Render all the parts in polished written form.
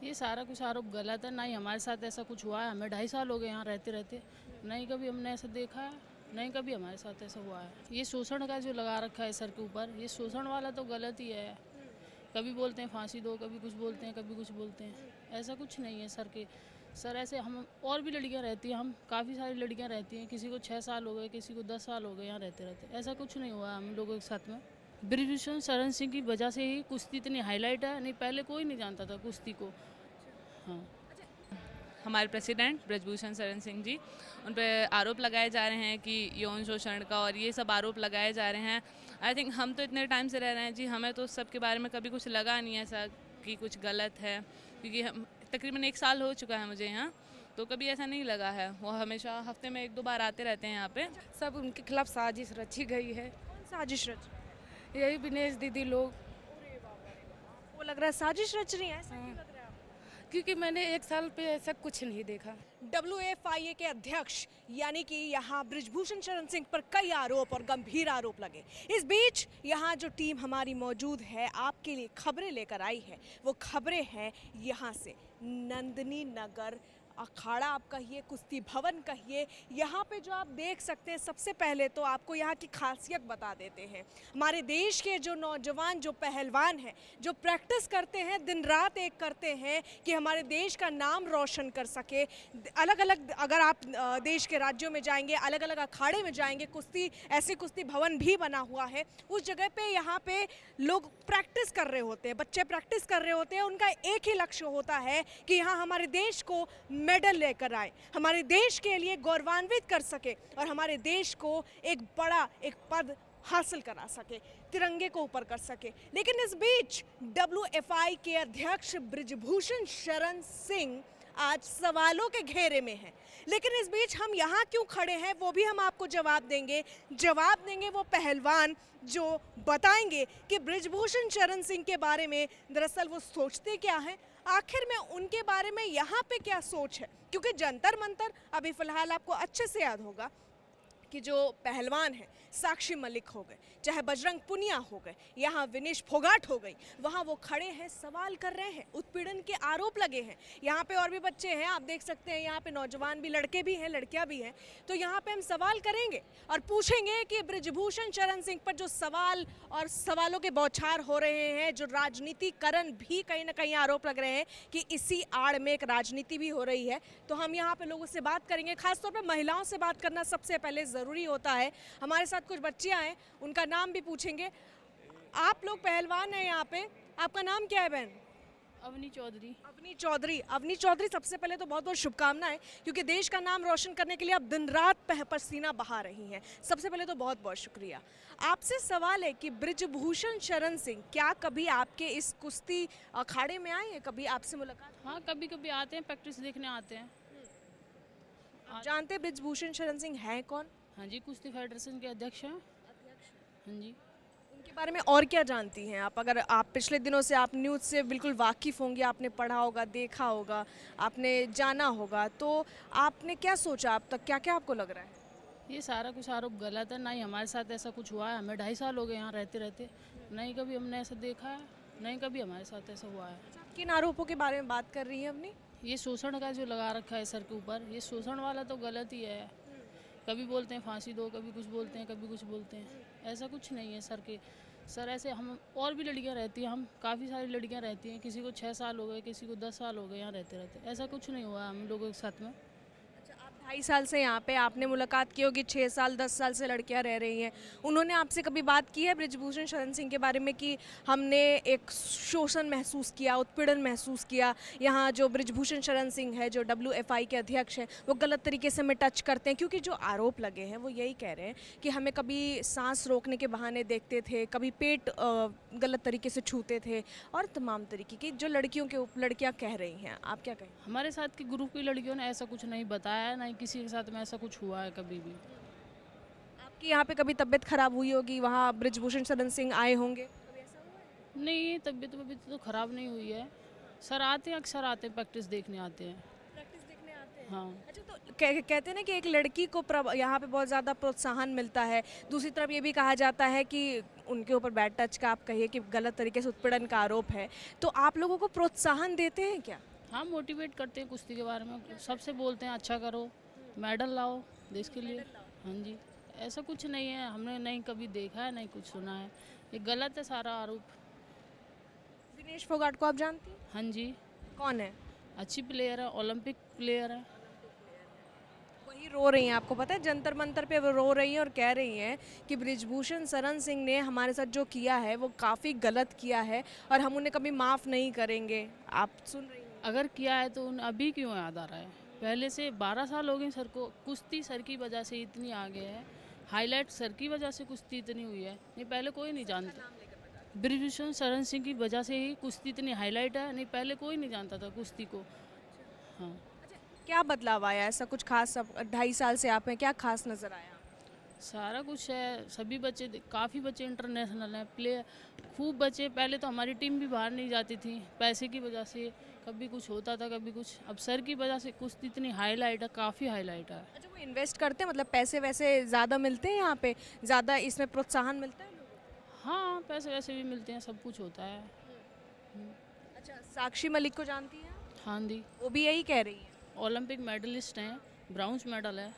ये सारा कुछ आरोप गलत है। ना ही हमारे साथ ऐसा कुछ हुआ है, हमें 2.5 साल हो गए यहाँ रहते रहते, नहीं कभी हमने ऐसा देखा है, नहीं कभी हमारे साथ ऐसा हुआ है। ये शोषण का जो लगा रखा है सर के ऊपर, ये शोषण वाला तो गलत ही है। कभी बोलते हैं फांसी दो, कभी कुछ बोलते हैं, कभी कुछ बोलते हैं, ऐसा कुछ नहीं है सर के। सर ऐसे हम और भी लड़कियां रहती हैं, हम काफ़ी सारी लड़कियां रहती हैं, किसी को 6 साल हो गए, किसी को 10 साल हो गए यहाँ रहते रहते, ऐसा कुछ नहीं हुआ हम लोगों के साथ में। ब्रिजभूषण शरण सिंह की वजह से ही कुश्ती इतनी हाईलाइट है, नहीं पहले कोई नहीं जानता था कुश्ती को। हाँ। हमारे प्रेसिडेंट ब्रजभूषण शरण सिंह जी, उन पर आरोप लगाए जा रहे हैं कि यौन शोषण का, और ये सब आरोप लगाए जा रहे हैं। आई थिंक हम तो इतने टाइम से रह रहे हैं जी, हमें तो सब के बारे में कभी कुछ लगा नहीं ऐसा कि कुछ गलत है, क्योंकि हम तकरीबन 1 साल हो चुका है मुझे यहाँ, तो कभी ऐसा नहीं लगा है। वो हमेशा हफ्ते में 1-2 बार आते रहते हैं यहाँ पे। सब उनके खिलाफ साजिश रची गई है। कौन साजिश रच यही विनेश दीदी लोग, वो लग रहा है साजिश रच रही है, ऐसा क्यों लग रहा है आपको? क्योंकि मैंने 1 साल पे ऐसा कुछ नहीं देखा। WFIA के अध्यक्ष यानी कि यहाँ ब्रिजभूषण शरण सिंह पर कई आरोप और गंभीर आरोप लगे। इस बीच यहाँ जो टीम हमारी मौजूद है, आपके लिए खबरें लेकर आई है। वो खबरें हैं यहाँ से नंदिनी नगर अखाड़ा आप कहिए, कुश्ती भवन कहिए, यहाँ पे जो आप देख सकते हैं। सबसे पहले तो आपको यहाँ की खासियत बता देते हैं। हमारे देश के जो नौजवान, जो पहलवान हैं, जो प्रैक्टिस करते हैं, दिन रात एक करते हैं कि हमारे देश का नाम रोशन कर सके। अलग अलग अगर आप देश के राज्यों में जाएंगे, अलग अलग अखाड़े में जाएंगे, कुश्ती ऐसे कुश्ती भवन भी बना हुआ है। उस जगह पे यहाँ पे लोग प्रैक्टिस कर रहे होते हैं, बच्चे प्रैक्टिस कर रहे होते हैं। उनका एक ही लक्ष्य होता है कि यहाँ हमारे देश को मेडल लेकर आए, हमारे देश के लिए गौरवान्वित कर सके और हमारे देश को एक बड़ा एक पद हासिल करा सके, तिरंगे को ऊपर कर सके। लेकिन इस बीच WFI के अध्यक्ष ब्रिजभूषण शरण सिंह आज सवालों के घेरे में हैं। लेकिन इस बीच हम यहाँ क्यों खड़े हैं, वो भी हम आपको जवाब देंगे वो पहलवान जो बताएंगे कि ब्रिजभूषण शरण सिंह के बारे में दरअसल वो सोचते क्या हैं, आखिर में उनके बारे में यहाँ पे क्या सोच है। क्योंकि जंतर मंतर अभी फ़िलहाल आपको अच्छे से याद होगा कि जो पहलवान हैं, साक्षी मलिक हो गए, चाहे बजरंग पुनिया हो गए, यहाँ विनेश फोगाट हो गई, वहाँ वो खड़े हैं, सवाल कर रहे हैं, उत्पीड़न के आरोप लगे हैं। यहाँ पे और भी बच्चे हैं, आप देख सकते हैं, यहाँ पे नौजवान भी, लड़के भी हैं, लड़कियाँ भी हैं। तो यहाँ पे हम सवाल करेंगे और पूछेंगे कि ब्रिजभूषण शरण सिंह पर जो सवाल और सवालों के बौछार हो रहे हैं, जो राजनीतिकरण भी कहीं ना कहीं आरोप लग रहे हैं कि इसी आड़ में एक राजनीति भी हो रही है, तो हम यहाँ पे लोगों से बात करेंगे। खासतौर पर महिलाओं से बात करना सबसे पहले ज़रूरी होता है। हमारे साथ कुछ बच्चियां हैं, उनका नाम भी पूछेंगे। आप लोग पहलवान हैं यहाँ पे, आपका नाम क्या है बहन? अवनी चौधरी। अवनी चौधरी, सबसे पहले तो बहुत बहुत शुभकामनाएं, क्योंकि देश का नाम रोशन करने के लिए आप दिन रात पसीना बहा रही हैं। सबसे पहले तो बहुत बहुत शुक्रिया। आपसे सवाल है कि ब्रिजभूषण शरण सिंह क्या कभी आपके इस कुश्ती अखाड़े में आए हैं, कभी आपसे मुलाकात? हाँ, कभी कभी आते हैं, प्रैक्टिस देखने आते हैं। आप जानते हैं ब्रिजभूषण शरण सिंह हैं कौन? हाँ जी, कुश्ती फेडरेशन के अध्यक्ष हैं। हाँ जी। उनके बारे में और क्या जानती हैं आप? अगर आप पिछले दिनों से आप न्यूज़ से बिल्कुल वाकिफ़ होंगी, आपने पढ़ा होगा, देखा होगा, आपने जाना होगा, तो आपने क्या सोचा अब तक, क्या क्या आपको लग रहा है? ये सारा कुछ आरोप गलत है। ना ही हमारे साथ ऐसा कुछ हुआ है, हमें 2.5 साल हो गए यहाँ रहते रहते, नहीं कभी हमने ऐसा देखा है, नहीं कभी हमारे साथ ऐसा हुआ है। किन आरोपों के बारे में बात कर रही हैं अपनी? ये शोषण का जो लगा रखा है सर के ऊपर, ये शोषण वाला तो गलत ही है। कभी बोलते हैं फांसी दो, कभी कुछ बोलते हैं, कभी कुछ बोलते हैं, ऐसा कुछ नहीं है सर के। सर ऐसे हम और भी लड़कियां रहती हैं, हम काफ़ी सारी लड़कियां रहती हैं, किसी को 6 साल हो गए, किसी को 10 साल हो गए यहाँ रहते रहते, ऐसा कुछ नहीं हुआ हम लोगों के साथ में। अच्छा, आप 2.5 साल से यहाँ पे, आपने मुलाकात की होगी, 6 साल 10 साल से लड़कियाँ रह रही हैं। उन्होंने आपसे कभी बात की है ब्रिजभूषण शरण सिंह के बारे में कि हमने एक शोषण महसूस किया, उत्पीड़न महसूस किया, यहाँ जो ब्रिजभूषण शरण सिंह है, जो WFI के अध्यक्ष हैं, वो गलत तरीके से हमें टच करते हैं? क्योंकि जो आरोप लगे हैं वो यही कह रहे हैं कि हमें कभी सांस रोकने के बहाने देखते थे, कभी पेट गलत तरीके से छूते थे, और तमाम तरीके की जो लड़कियाँ कह रही हैं। आप क्या कहें? हमारे साथ की ग्रुप की लड़कियों ने ऐसा कुछ नहीं बताया है, ना ही किसी के साथ में ऐसा कुछ हुआ है कभी भी। आपकी यहाँ पे कभी तबीयत खराब हुई होगी, वहाँ ब्रिजभूषण शरण सिंह आए होंगे, कभी ऐसा हुआ है? नहीं, तबीयत तो ख़राब नहीं हुई है। सर आते हैं, अक्सर आते हैं, प्रैक्टिस देखने आते हैं। प्रैक्टिस देखने आते हैं? हाँ। अच्छा, तो कहते हैं ना कि एक लड़की को यहाँ पे बहुत ज़्यादा प्रोत्साहन मिलता है। दूसरी तरफ ये भी कहा जाता है कि उनके ऊपर बैड टच का, आप कहिए कि गलत तरीके से उत्पीड़न का आरोप है, तो आप लोगों को प्रोत्साहन देते हैं क्या? हाँ, मोटिवेट करते हैं कुश्ती के बारे में, सबसे बोलते हैं अच्छा करो, मेडल लाओ देश के लिए। हाँ जी, ऐसा कुछ नहीं है, हमने नहीं कभी देखा है नहीं कुछ सुना है, ये गलत है सारा आरोप। विनेश फोगाट को आप जानती हैं? हाँ जी, कौन है? अच्छी प्लेयर है, ओलंपिक प्लेयर है। वही रो रही हैं, आपको पता है जंतर मंतर पे वो रो रही हैं और कह रही हैं कि बृजभूषण शरण सिंह ने हमारे साथ जो किया है वो काफ़ी गलत किया है और हम उन्हें कभी माफ़ नहीं करेंगे। आप सुन रही हैं? अगर किया है तो उन्हें अभी क्यों याद आ रहा है? पहले से 12 साल हो गए सर को, कुश्ती सर की वजह से इतनी आगे है, हाईलाइट सर की वजह से कुश्ती इतनी हुई है, नहीं पहले कोई नहीं जानता। बृजभूषण शरण सिंह की वजह से ही कुश्ती इतनी हाईलाइट है, नहीं पहले कोई नहीं जानता था कुश्ती को। हाँ, क्या बदलाव आया ऐसा कुछ खास? अब 2.5 साल से आप हैं, क्या खास नज़र आया? सारा कुछ है, सभी बच्चे, काफ़ी बच्चे इंटरनेशनल हैं, प्लेयर खूब बच्चे। पहले तो हमारी टीम भी बाहर नहीं जाती थी पैसे की वजह से, कभी कुछ होता था कभी कुछ। अब सर की वजह से कुश्ती इतनी हाईलाइट है, काफ़ी हाईलाइट है। अच्छा, वो इन्वेस्ट करते हैं, मतलब पैसे वैसे ज़्यादा मिलते हैं यहाँ पे, ज़्यादा इसमें प्रोत्साहन मिलता है? हाँ, पैसे वैसे भी मिलते हैं, सब कुछ होता है। अच्छा, साक्षी मलिक को जानती हैं? हाँ जी, वो भी यही कह रही है। ओलंपिक मेडलिस्ट हैं, ब्राउन्ज मेडल है।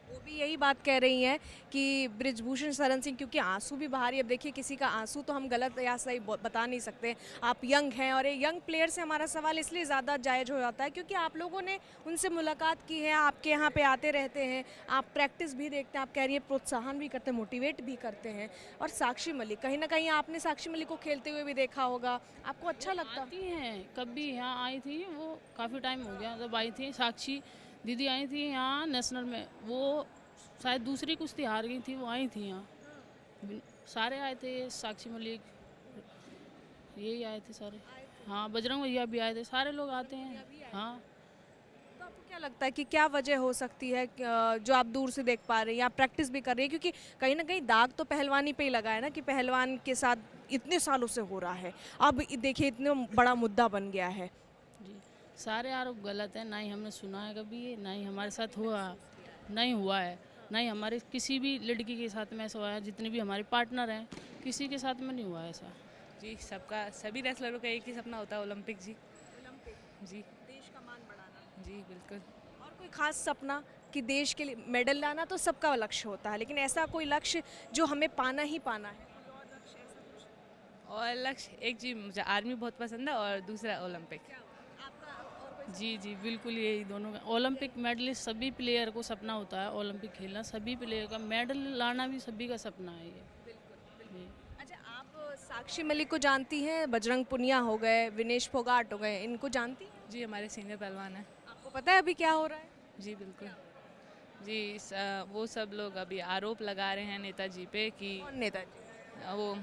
वो भी यही बात कह रही हैं कि बृजभूषण शरण सिंह, क्योंकि आंसू भी बाहर ही, अब देखिए किसी का आंसू तो हम गलत या सही बता नहीं सकते। आप यंग हैं और ये यंग प्लेयर से हमारा सवाल इसलिए ज़्यादा जायज़ हो जाता है क्योंकि आप लोगों ने उनसे मुलाकात की है, आपके यहाँ पे आते रहते हैं, आप प्रैक्टिस भी देखते हैं, आप कह रही हैं प्रोत्साहन भी करते हैं, मोटिवेट भी करते हैं। और साक्षी मलिक, कहीं ना कहीं आपने साक्षी मलिक को खेलते हुए भी देखा होगा, आपको अच्छा लगता? आती हैं, कभी यहाँ आई थी, वो काफ़ी टाइम हो गया जब आई थी। साक्षी दीदी आई थी यहाँ नेशनल में, वो शायद दूसरी कुश्ती हार गई थी, वो आई थी यहाँ। सारे आए थे, साक्षी मलिक, यही आए थे सारे। हाँ, बजरंग भैया भी आए थे, सारे लोग आते हैं। हाँ, तो आपको क्या लगता है कि क्या वजह हो सकती है जो आप दूर से देख पा रहे हैं या प्रैक्टिस भी कर रही है? क्योंकि कहीं ना कहीं दाग तो पहलवानी पे ही लगा है ना, कि पहलवान के साथ इतने सालों से हो रहा है, अब देखिए इतना बड़ा मुद्दा बन गया है। जी, सारे आरोप गलत है, ना ही हमने सुना है कभी, ना ही हमारे साथ हुआ, नहीं हुआ है, ना ही हमारे किसी भी लड़की के साथ में ऐसा हुआ है। जितने भी हमारे पार्टनर हैं, किसी के साथ में नहीं हुआ है ऐसा। जी, सबका, सभी रेसलरों का एक ही सपना होता है, ओलंपिक जी। जी, देश का मान बढ़ाना। जी बिल्कुल। और कोई खास सपना कि देश के लिए मेडल लाना तो सबका लक्ष्य होता है, लेकिन ऐसा कोई लक्ष्य जो हमें पाना ही पाना है? और लक्ष्य एक जी, मुझे आर्मी बहुत पसंद है और दूसरा ओलंपिक। जी जी, बिल्कुल यही दोनों का। ओलंपिक मेडलिस्ट सभी प्लेयर को सपना होता है, ओलंपिक खेलना सभी प्लेयर का, मेडल लाना भी सभी का सपना है ये। जी। अच्छा, आप साक्षी मलिक को जानती हैं? बजरंग पुनिया हो गए, विनेश फोगाट हो गए, इनको जानती हैं? जी, हमारे सीनियर पहलवान हैं। आपको पता है अभी क्या हो रहा है? जी बिल्कुल। जी, वो सब लोग अभी आरोप लगा रहे हैं नेताजी पे कि कौन नेताजी? वो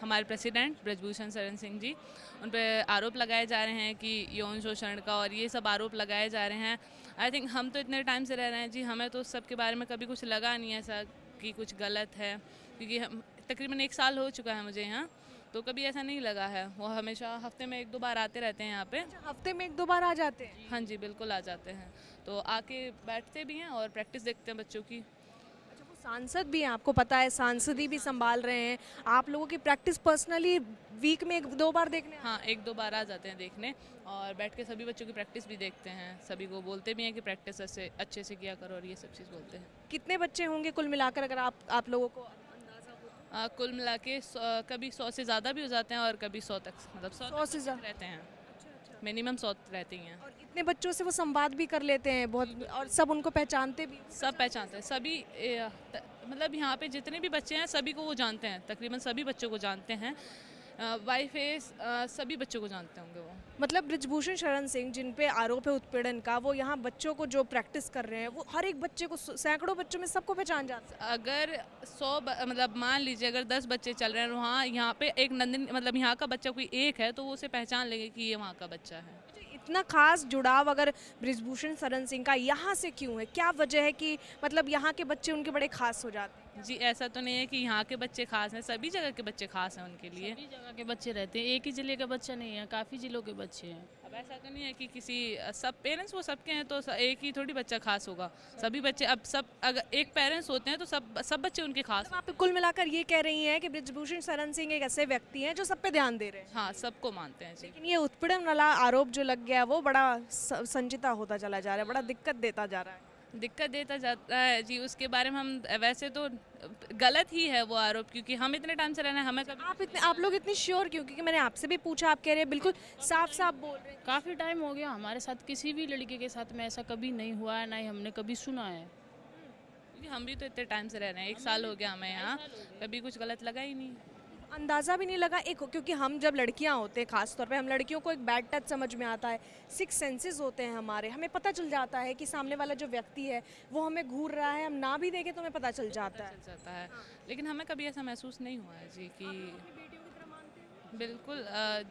हमारे प्रेसिडेंट बृजभूषण शरण सिंह जी, उन पे आरोप लगाए जा रहे हैं कि यौन शोषण का, और ये सब आरोप लगाए जा रहे हैं। आई थिंक हम तो इतने टाइम से रह रहे हैं जी, हमें तो सब के बारे में कभी कुछ लगा नहीं ऐसा कि कुछ गलत है, क्योंकि हम तकरीबन 1 साल हो चुका है मुझे यहाँ, तो कभी ऐसा नहीं लगा है। वो हमेशा हफ्ते में 1-2 बार आते रहते हैं यहाँ पे। अच्छा, हफ्ते में 1-2 बार आ जाते हैं? हाँ जी, बिल्कुल आ जाते हैं, तो आके बैठते भी हैं और प्रैक्टिस देखते हैं बच्चों की। अच्छा, वो सांसद भी हैं, आपको पता है, सांसद ही भी संभाल रहे हैं। आप लोगों की प्रैक्टिस पर्सनली वीक में 1-2 बार देखने आते हाँ, 1-2 बार आ जाते हैं देखने, और बैठ के सभी बच्चों की प्रैक्टिस भी देखते हैं, सभी को बोलते भी हैं कि प्रैक्टिस ऐसे अच्छे से किया करो, और ये सब चीज़ बोलते हैं। हैं? कितने बच्चे होंगे कुल मिलाकर, अगर आप लोगों को अंदाजा हो? कुल मिला के कभी 100 से ज़्यादा भी हो जाते हैं और कभी 100 तक, मतलब 100 100 से ज़्यादा रहते हैं, मिनिमम 100 रहती हैं। और इतने बच्चों से वो संवाद भी कर लेते हैं बहुत, और सब उनको पहचानते भी? सब पहचानते हैं, सभी मतलब यहाँ पे जितने भी बच्चे हैं सभी को वो जानते हैं, तकरीबन सभी बच्चों को जानते हैं, बाई फेस सभी बच्चों को जानते होंगे वो। मतलब बृजभूषण शरण सिंह जिन पे आरोप है उत्पीड़न का, वो यहाँ बच्चों को जो प्रैक्टिस कर रहे हैं, वो हर एक बच्चे को, सैकड़ों बच्चों में सबको पहचान जाते हैं। अगर 100 मतलब मान लीजिए अगर 10 बच्चे चल रहे हैं, वहाँ यहाँ पे एक नंदन, मतलब यहाँ का बच्चा कोई एक है तो वो उसे पहचान लेंगे कि ये वहाँ का बच्चा है। इतना खास जुड़ाव अगर बृजभूषण शरण सिंह का यहाँ से क्यों है? क्या वजह है कि मतलब यहाँ के बच्चे उनके बड़े खास हो जाते हैं? जी ऐसा तो नहीं है कि यहाँ के बच्चे खास हैं, सभी जगह के बच्चे खास हैं उनके लिए। सभी जगह के बच्चे रहते हैं, एक ही ज़िले का बच्चा नहीं है, काफ़ी ज़िलों के बच्चे हैं। अब ऐसा तो नहीं है कि किसी सब पेरेंट्स वो सबके हैं तो एक ही थोड़ी बच्चा खास होगा, सभी बच्चे अब सब अगर एक पेरेंट्स होते हैं तो सब बच्चे उनके खास। मतलब आप कुल मिलाकर ये कह रही हैं कि बृजभूषण शरण सिंह एक ऐसे व्यक्ति हैं जो सब पे ध्यान दे रहे हैं। हाँ सबको मानते हैं जी। लेकिन ये उत्पीड़न वाला आरोप जो लग गया वो बड़ा संचिता होता चला जा रहा है, बड़ा दिक्कत देता जा रहा है। दिक्कत देता जाता है जी, उसके बारे में हम वैसे तो गलत ही है वो आरोप, क्योंकि हम इतने टाइम से रहना है, हमें कभी आप लोग इतने श्योर क्यों? क्योंकि मैंने आपसे भी पूछा, आप कह रहे हैं बिल्कुल साफ साफ बोल रहे हैं। काफ़ी टाइम हो गया, हमारे साथ किसी भी लड़के के साथ में ऐसा कभी नहीं हुआ है, ना ही हमने कभी सुना है। क्योंकि हम भी तो इतने टाइम से रह रहे हैं, 1 साल हो गया हमें यहाँ, कभी कुछ गलत लगा ही नहीं। अंदाज़ा भी नहीं लगा एक, क्योंकि हम जब लड़कियां होते हैं, खास तौर पे हम लड़कियों को एक बैड टच समझ में आता है, 6 सेंसेस होते हैं हमारे, हमें पता चल जाता है कि सामने वाला जो व्यक्ति है वो हमें घूर रहा है, हम ना भी देखें तो हमें पता चल जाता है। चल जाता है, लेकिन हमें कभी ऐसा महसूस नहीं हुआ है जी कि बिल्कुल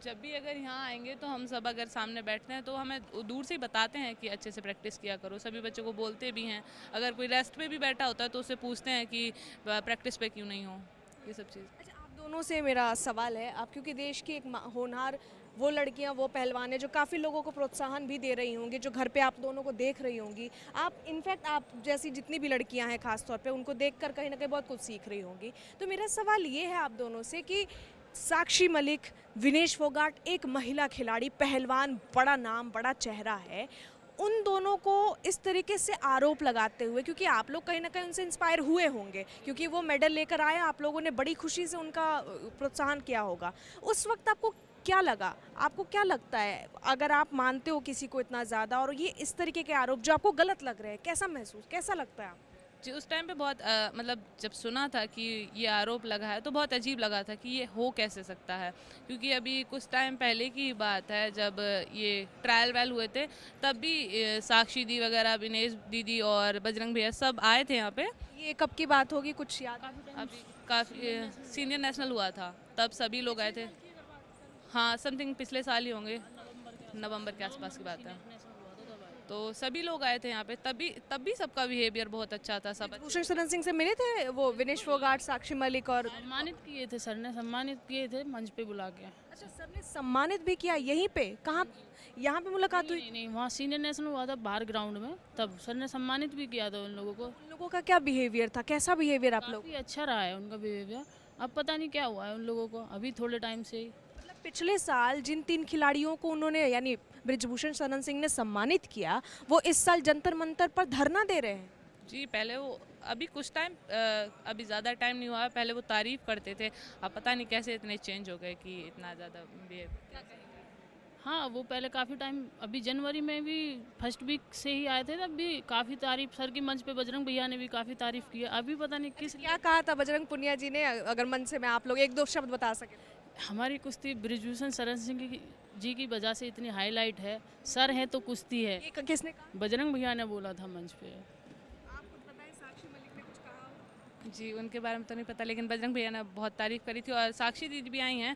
जब भी अगर यहाँ आएंगे तो हम सब अगर सामने बैठते हैं तो हमें दूर से ही बताते हैं कि अच्छे से प्रैक्टिस किया करो, सभी बच्चों को बोलते भी हैं। अगर कोई रेस्ट पे भी बैठा होता है तो उससे पूछते हैं कि प्रैक्टिस पे क्यों नहीं हो, ये सब चीज़। अच्छा, आप दोनों से मेरा सवाल है, आप क्योंकि देश की एक होनहार वो लड़कियां, वो पहलवान है जो काफ़ी लोगों को प्रोत्साहन भी दे रही होंगी, जो घर पे आप दोनों को देख रही होंगी, आप इनफैक्ट आप जैसी जितनी भी लड़कियां हैं खास तौर पे उनको देखकर कहीं ना कहीं बहुत कुछ सीख रही होंगी। तो मेरा सवाल ये है आप दोनों से कि साक्षी मलिक, विनेश फोगाट, एक महिला खिलाड़ी, पहलवान, बड़ा नाम, बड़ा चेहरा है, उन दोनों को इस तरीके से आरोप लगाते हुए, क्योंकि आप लोग कहीं ना कहीं उनसे इंस्पायर हुए होंगे, क्योंकि वो मेडल लेकर आए, आप लोगों ने बड़ी खुशी से उनका प्रोत्साहन किया होगा, उस वक्त आपको क्या लगा? आपको क्या लगता है, अगर आप मानते हो किसी को इतना ज़्यादा और ये इस तरीके के आरोप जो आपको गलत लग रहे हैं, कैसा महसूस, कैसा लगता है आपको? जी उस टाइम पे बहुत मतलब जब सुना था कि ये आरोप लगा है तो बहुत अजीब लगा था कि ये हो कैसे सकता है, क्योंकि अभी कुछ टाइम पहले की बात है जब ये ट्रायल वायल हुए थे, तब भी साक्षी दी वगैरह, विनेश दीदी और बजरंग भैया सब आए थे यहाँ पे। ये कब की बात होगी, कुछ याद? अभी काफ़ी सीनियर नेशनल हुआ था तब सभी लोग आए थे। हाँ समथिंग पिछले साल ही होंगे, नवंबर के आसपास की बात है, तो सभी लोग आए थे यहाँ पे, तब भी सबका बिहेवियर बहुत अच्छा था। सब भूषण शरण सिंह से मिले थे वो विनेश फोगाट, साक्षी मलिक और? सम्मानित किए थे सर ने, सम्मानित किए थे मंच पे बुला के। अच्छा, सर ने सम्मानित भी किया यहीं पे? कहाँ, यहाँ पे मुलाकात हुई? नहीं नहीं, वहाँ सीनियर नेशनल हुआ था बाहर ग्राउंड में, तब सर ने सम्मानित भी किया था उन लोगों को। उन लोगों का क्या बिहेवियर था, कैसा बिहेवियर आप लोग? काफ़ी अच्छा रहा है उनका बिहेवियर, अब पता नहीं क्या हुआ है उन लोगों को अभी थोड़े टाइम से ही। मतलब पिछले साल जिन 3 खिलाड़ियों को उन्होंने यानी बृजभूषण शरण सिंह ने सम्मानित किया, वो इस साल जंतर मंतर पर धरना दे रहे हैं। जी पहले वो अभी कुछ टाइम अभी ज़्यादा टाइम नहीं हुआ है, पहले वो तारीफ़ करते थे, अब पता नहीं कैसे इतने चेंज हो गए कि इतना ज़्यादा हाँ वो पहले काफ़ी टाइम, अभी जनवरी में भी फर्स्ट वीक से ही आए थे, तब भी काफ़ी तारीफ सर की मंच पे बजरंग भैया ने भी काफ़ी तारीफ की है। अभी पता नहीं किस क्या कहा था बजरंग पुनिया जी ने, अगर मन से मैं आप लोग 1-2 शब्द बता सके? हमारी कुश्ती बृजभूषण शरण सिंह जी की वजह से इतनी हाईलाइट है, सर है तो कुश्ती है। ये किसने कहा? बजरंग भैया ने बोला था मंच पे। आप कुछ बताएं, साक्षी मलिक ने कुछ कहा हो? जी उनके बारे में तो नहीं पता, लेकिन बजरंग भैया ने बहुत तारीफ़ करी थी, और साक्षी दीदी भी आई हैं,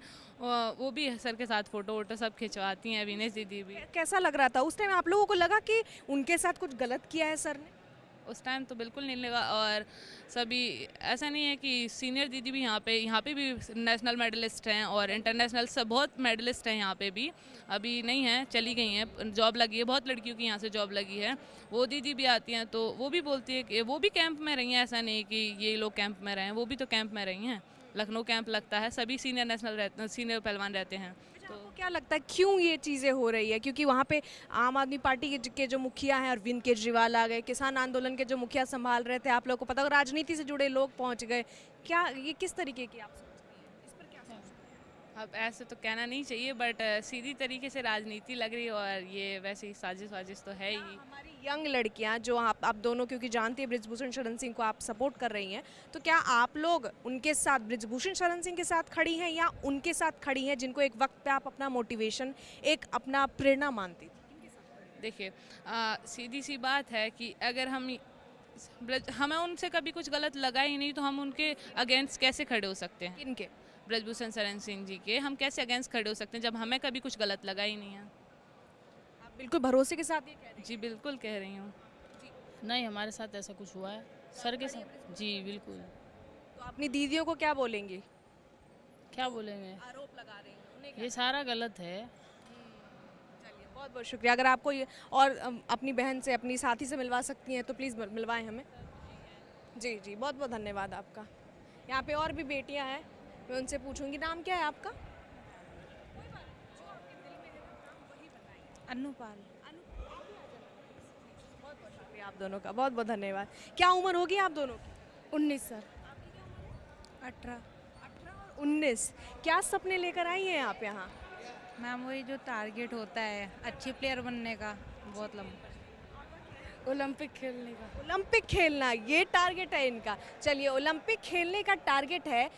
वो भी सर के साथ फ़ोटो वोटो सब खिंचवाती हैं, विनेश दीदी भी। कैसा लग रहा था उस टाइम? आप लोगों को लगा कि उनके साथ कुछ गलत किया है सर ने? उस टाइम तो बिल्कुल नहीं लगा, और सभी ऐसा नहीं है कि सीनियर दीदी भी यहाँ पे भी नेशनल मेडलिस्ट हैं और इंटरनेशनल सब बहुत मेडलिस्ट हैं यहाँ पे भी, अभी नहीं हैं, चली गई हैं, जॉब लगी है, बहुत लड़कियों की यहाँ से जॉब लगी है, वो दीदी भी आती हैं, तो वो भी बोलती है कि वो भी कैंप में रही हैं, ऐसा नहीं कि ये लोग कैंप में रहे हैं, वो भी तो कैंप में रही हैं, लखनऊ कैंप लगता है, सभी सीनियर नेशनल रहते हैं, सीनियर पहलवान रहते हैं। तो क्या लगता है क्यों ये चीज़ें हो रही है? क्योंकि वहाँ पे आम आदमी पार्टी के जो मुखिया हैं, अरविंद केजरीवाल आ गए, किसान आंदोलन के जो मुखिया संभाल रहे थे, आप लोगों को पता, राजनीति से जुड़े लोग पहुँच गए, क्या ये किस तरीके की आप सोचती हैं? इस पर क्या सोचती हैं? अब ऐसे तो कहना नहीं चाहिए, बट सीधी तरीके से राजनीति लग रही है, और ये वैसे ही साजिश वाजिश तो है ही। हमारी यंग लड़कियां जो आप दोनों, क्योंकि जानती है बृजभूषण शरण सिंह को आप सपोर्ट कर रही हैं, तो क्या आप लोग उनके साथ, बृजभूषण शरण सिंह के साथ खड़ी हैं या उनके साथ खड़ी हैं जिनको एक वक्त पे आप अपना मोटिवेशन, एक अपना प्रेरणा मानती थी? देखिए सीधी सी बात है कि अगर हमें उनसे कभी कुछ गलत लगा ही नहीं, तो हम उनके अगेंस्ट कैसे खड़े हो सकते हैं? इनके बृजभूषण शरण सिंह जी के हम कैसे अगेंस्ट खड़े हो सकते हैं जब हमें कभी कुछ गलत लगा ही नहीं है? आप बिल्कुल भरोसे के साथ ये कह रही हैं? जी बिल्कुल कह रही हूँ। नहीं हमारे साथ ऐसा कुछ हुआ है सर के साथ, जी बिल्कुल। तो अपनी दीदियों को क्या बोलेंगी? क्या बोलेंगे, आरोप लगा रही हैं उन्हें ये सारा गलत है। चलिए बहुत बहुत शुक्रिया। अगर आपको ये और अपनी बहन से अपनी साथी से मिलवा सकती हैं तो प्लीज़ मिलवाएं हमें। जी जी बहुत बहुत धन्यवाद आपका। यहाँ पे और भी बेटियाँ हैं, मैं उनसे पूछूंगी। नाम क्या है आपका? अनुपाल। शुक्रिया आप दोनों का, बहुत बहुत धन्यवाद। क्या उम्र होगी आप दोनों की? 19 सर। 18। 19। क्या सपने लेकर आई हैं आप यहाँ? मैम वही जो टारगेट होता है अच्छी प्लेयर बनने का, बहुत लंबा। ओलंपिक खेलने का। ओलंपिक खेलना, ये टारगेट है इनका। चलिए, ओलंपिक खेलने का टारगेट है।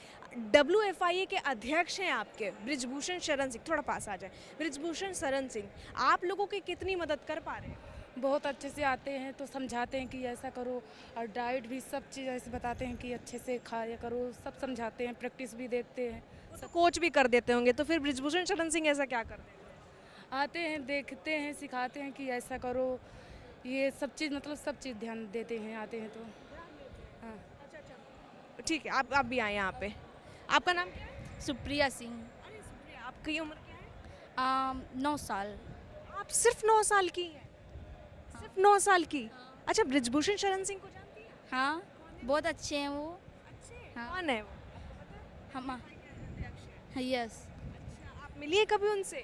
WFIA के अध्यक्ष हैं आपके बृजभूषण शरण सिंह, थोड़ा पास आ जाए। बृजभूषण शरण सिंह, आप लोगों की कितनी मदद कर पा रहे हैं? बहुत अच्छे से आते हैं तो समझाते हैं कि ऐसा करो, और डाइट भी सब चीज़ ऐसे बताते हैं कि अच्छे से खाया करो, सब समझाते हैं, प्रैक्टिस भी देखते हैं। तो कोच भी कर देते होंगे, तो फिर बृजभूषण शरण सिंह ऐसा क्या कर देते हैं? आते हैं, देखते हैं, सिखाते हैं कि ऐसा करो, ये सब चीज़ मतलब सब चीज़ ध्यान देते हैं, आते हैं तो। हाँ ठीक है, आप भी आए यहाँ पे। आपका नाम क्या है? सुप्रिया सिंह। अरे सुप्रिया, आपकी उम्र क्या है? 9 साल। आप सिर्फ 9 साल की हैं? सिर्फ 9 साल की? अच्छा, बृजभूषण शरण सिंह को जानती हैं? हाँ, बहुत अच्छे हैं वो। हाँ। कौन है वो? हम यस। अच्छा, आप मिलिए कभी उनसे?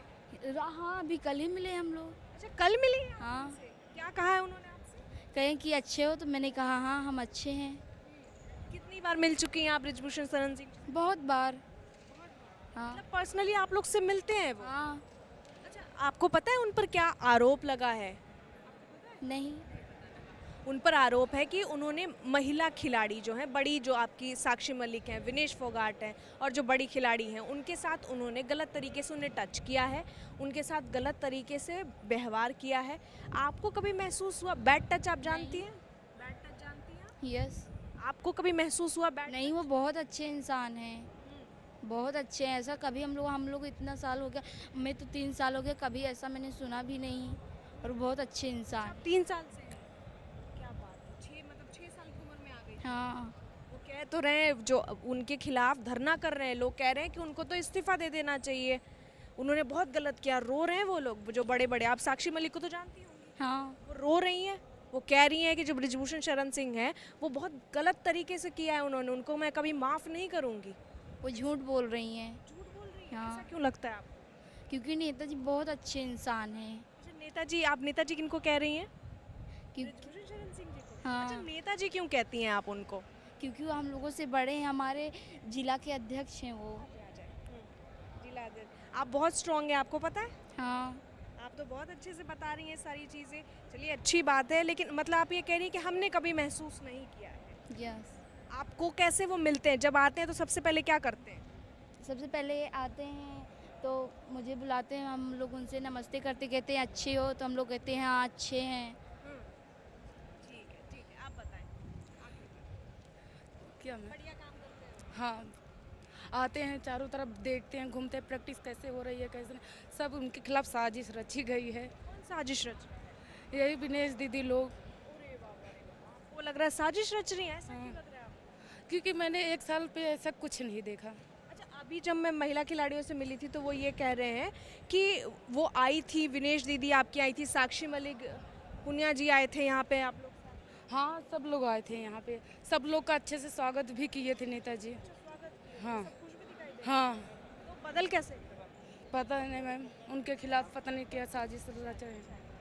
हाँ, अभी कल ही मिले हम लोग। अच्छा, कल मिली हैं? हाँ, क्या कहा है उन्होंने आपसे? कहें कि अच्छे हो, तो मैंने कहा हाँ हम अच्छे हैं। कितनी बार मिल चुकी हैं आप बृजभूषण शरण सिंह से? बहुत बार। हाँ मतलब पर्सनली आप लोग से मिलते हैं वो? हाँ। अच्छा, आपको पता है उन पर क्या आरोप लगा है? नहीं। उन पर आरोप है कि उन्होंने महिला खिलाड़ी जो हैं, बड़ी जो आपकी साक्षी मलिक हैं, विनेश फोगाट हैं, और जो बड़ी खिलाड़ी हैं, उनके साथ उन्होंने गलत तरीके से उन्हें टच किया है, उनके साथ गलत तरीके से व्यवहार किया है। आपको कभी महसूस हुआ? बैड टच आप जानती हैं? बैड टच जानती हैं? यस। आपको कभी महसूस हुआ बैड? नहीं, वो बहुत अच्छे इंसान हैं, बहुत अच्छे हैं। ऐसा कभी हम लोग इतना साल हो गया, मैं तो 3 साल हो गया, कभी ऐसा मैंने सुना भी नहीं। और बहुत अच्छे इंसान। 3 साल से? क्या बात है, 6 साल की उम्र में आ गई। हाँ। वो कह तो रहे हैं, जो उनके खिलाफ धरना कर रहे हैं लोग, कह रहे हैं कि उनको तो इस्तीफा दे देना चाहिए, उन्होंने बहुत गलत किया। रो रहे हैं वो लोग जो बड़े बड़े, आप साक्षी मलिक को तो जानती होंगी। हाँ। वो रो रही हैं, वो कह रही हैं कि जो बृजभूषण शरण सिंह हैं वो बहुत गलत तरीके से किया है उन्होंने, उनको मैं कभी माफ़ नहीं करूँगी। वो झूठ बोल रही हैं। झूठ बोल रही हैं? हाँ। ऐसा क्यों लगता है आपको? क्योंकि नेताजी बहुत अच्छे इंसान हैं। अच्छा, नेताजी, आप नेताजी किनको कह रही हैं? क्योंकि बृजभूषण शरण सिंह जी को? हाँ। अच्छा, नेताजी क्यों कहती हैं आप उनको? क्योंकि वो हम लोगों से बड़े हैं, हमारे जिला के अध्यक्ष हैं वो। जिला अध्यक्ष। आप बहुत स्ट्रांग हैं, आपको पता है? हाँ। आप तो बहुत अच्छे से बता रही हैं सारी चीज़ें। चलिए, अच्छी बात है, लेकिन मतलब आप ये कह रही हैं कि हमने कभी महसूस नहीं किया है। यस। आपको कैसे वो मिलते हैं? जब आते हैं तो सबसे पहले क्या करते हैं? सबसे पहले आते हैं तो मुझे बुलाते हैं, हम लोग उनसे नमस्ते करते, कहते हैं अच्छे हो, तो हम लोग कहते हैं हाँ अच्छे हैं। ठीक है, आप बताएं। क्या मैं? बढ़िया काम करते हैं। हाँ, आते हैं, चारों तरफ देखते हैं, घूमते हैं, प्रैक्टिस कैसे हो रही है, कैसे नहीं। सब उनके खिलाफ साजिश रची गई है। कौन साजिश रच रही है? यही विनेश दीदी लोग। वो लग रहा है साजिश रच रही है, ऐसा क्यों लग रहा है आपको? क्योंकि मैंने 1 साल पे ऐसा कुछ नहीं देखा। अच्छा, अभी जब मैं महिला खिलाड़ियों से मिली थी तो वो ये कह रहे हैं कि वो आई थी, विनेश दीदी आपकी आई थी, साक्षी मलिक, पुनिया जी आए थे यहाँ पे, आप लोग हाँ, सब लोग आए थे यहाँ पे, सब लोग का अच्छे से स्वागत भी किए थे नेताजी। हाँ हाँ। तो बदल कैसे? पता नहीं मैम, उनके खिलाफ पता नहीं क्या साजिश रचा है।